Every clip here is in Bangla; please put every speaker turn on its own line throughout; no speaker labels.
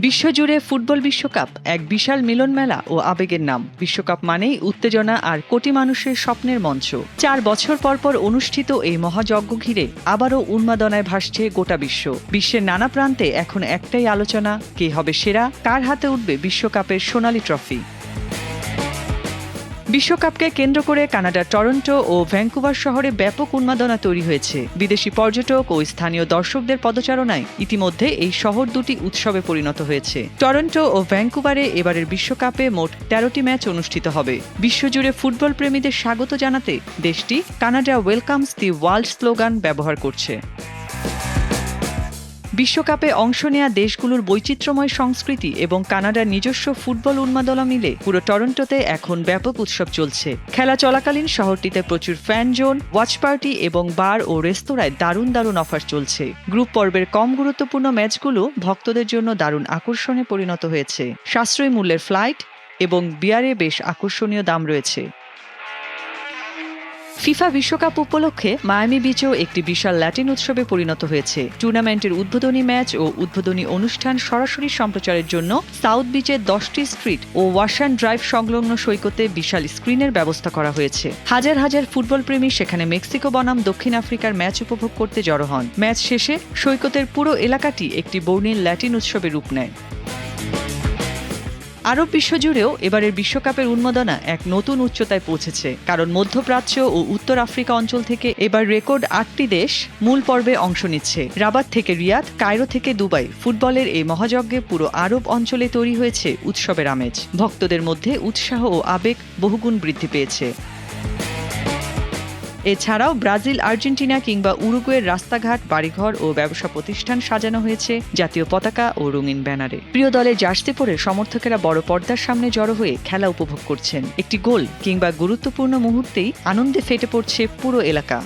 বিশ্বজুড়ে ফুটবল বিশ্বকাপ এক বিশাল মিলন মেলা ও আবেগের নাম। বিশ্বকাপ মানেই উত্তেজনা আর কোটি মানুষের স্বপ্নের মঞ্চ। 4 বছর পর অনুষ্ঠিত এই মহাযজ্ঞ ঘিরে আবারও উন্মাদনায় ভাসছে গোটা বিশ্ব। বিশ্বের নানা প্রান্তে এখন একটাই আলোচনা, কে হবে সেরা, কার হাতে উঠবে বিশ্বকাপের সোনালী ট্রফি। বিশ্বকাপকে কেন্দ্র করে কানাডার টরন্টো ও ভ্যাঙ্কুভার শহরে ব্যাপক উন্মাদনা তৈরি হয়েছে। বিদেশি পর্যটক ও স্থানীয় দর্শকদের পদচারণায় ইতিমধ্যে এই শহর দুটি উৎসবে পরিণত হয়েছে। টরন্টো ও ভ্যাঙ্কুভারে এবারের বিশ্বকাপে মোট 13টি ম্যাচ অনুষ্ঠিত হবে। বিশ্বজুড়ে ফুটবল প্রেমীদের স্বাগত জানাতে দেশটি Canada welcomes the world slogan ব্যবহার করছে। বিশ্বকাপে অংশ নেয়া দেশগুলোর বৈচিত্র্যময় সংস্কৃতি এবং কানাডার নিজস্ব ফুটবল উন্মাদনা মিলে পুরো টরন্টোতে এখন ব্যাপক উৎসব চলছে। খেলা চলাকালীন শহরটিতে প্রচুর ফ্যান জোন, ওয়াচ পার্টি এবং বার ও রেস্তোরাঁয় দারুণ অফার চলছে। গ্রুপ পর্বের কম গুরুত্বপূর্ণ ম্যাচগুলো ভক্তদের জন্য দারুণ আকর্ষণে পরিণত হয়েছে। সাশ্রয়ী মূল্যের ফ্লাইট এবং বিয়ারে বেশ আকর্ষণীয় দাম রয়েছে। ফিফা বিশ্বকাপ উপলক্ষে মায়ামি বিচেও একটি বিশাল ল্যাটিন উৎসবে পরিণত হয়েছে। টুর্নামেন্টের উদ্বোধনী ম্যাচ ও উদ্বোধনী অনুষ্ঠান সরাসরি সম্প্রচারের জন্য সাউথ বিচের 10টি স্ট্রিট ও ওয়াশান ড্রাইভ সংলগ্ন সৈকতে বিশাল স্ক্রিনের ব্যবস্থা করা হয়েছে। হাজার হাজার ফুটবল প্রেমী সেখানে মেক্সিকো বনাম দক্ষিণ আফ্রিকার ম্যাচ উপভোগ করতে জড়ো হন। ম্যাচ শেষে সৈকতের পুরো এলাকাটি একটি বর্ণিল ল্যাটিন উৎসবে রূপ নেয়। আরব বিশ্বজুড়েও এবারের বিশ্বকাপের উন্মাদনা এক নতুন উচ্চতায় পৌঁছেছে, কারণ মধ্যপ্রাচ্য ও উত্তর আফ্রিকা অঞ্চল থেকে এবার রেকর্ড 8টি দেশ মূল পর্বে অংশ নিচ্ছে। রাবাত থেকে রিয়াদ, কায়রো থেকে দুবাই, ফুটবলের এই মহাযজ্ঞে পুরো আরব অঞ্চলে তৈরি হয়েছে উৎসবের আমেজ। ভক্তদের মধ্যে উৎসাহ ও আবেগ বহুগুণ বৃদ্ধি পেয়েছে। এছাড়াও ব্রাজিল, আর্জেন্টিনা কিংবা উরুগুয়ের রাস্তাঘাট, বাড়িঘর ও ব্যবসা প্রতিষ্ঠান সাজানো হয়েছে জাতীয় পতাকা ও রঙিন ব্যানারে। প্রিয় দলের জার্সি পরে সমর্থকেরা বড় পর্দার সামনে জড়ো হয়ে খেলা উপভোগ করছেন। একটি গোল কিংবা গুরুত্বপূর্ণ মুহূর্তেই আনন্দে ফেটে পড়ছে পুরো এলাকা।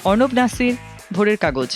অর্ণব নাসির, ভোরের কাগজ।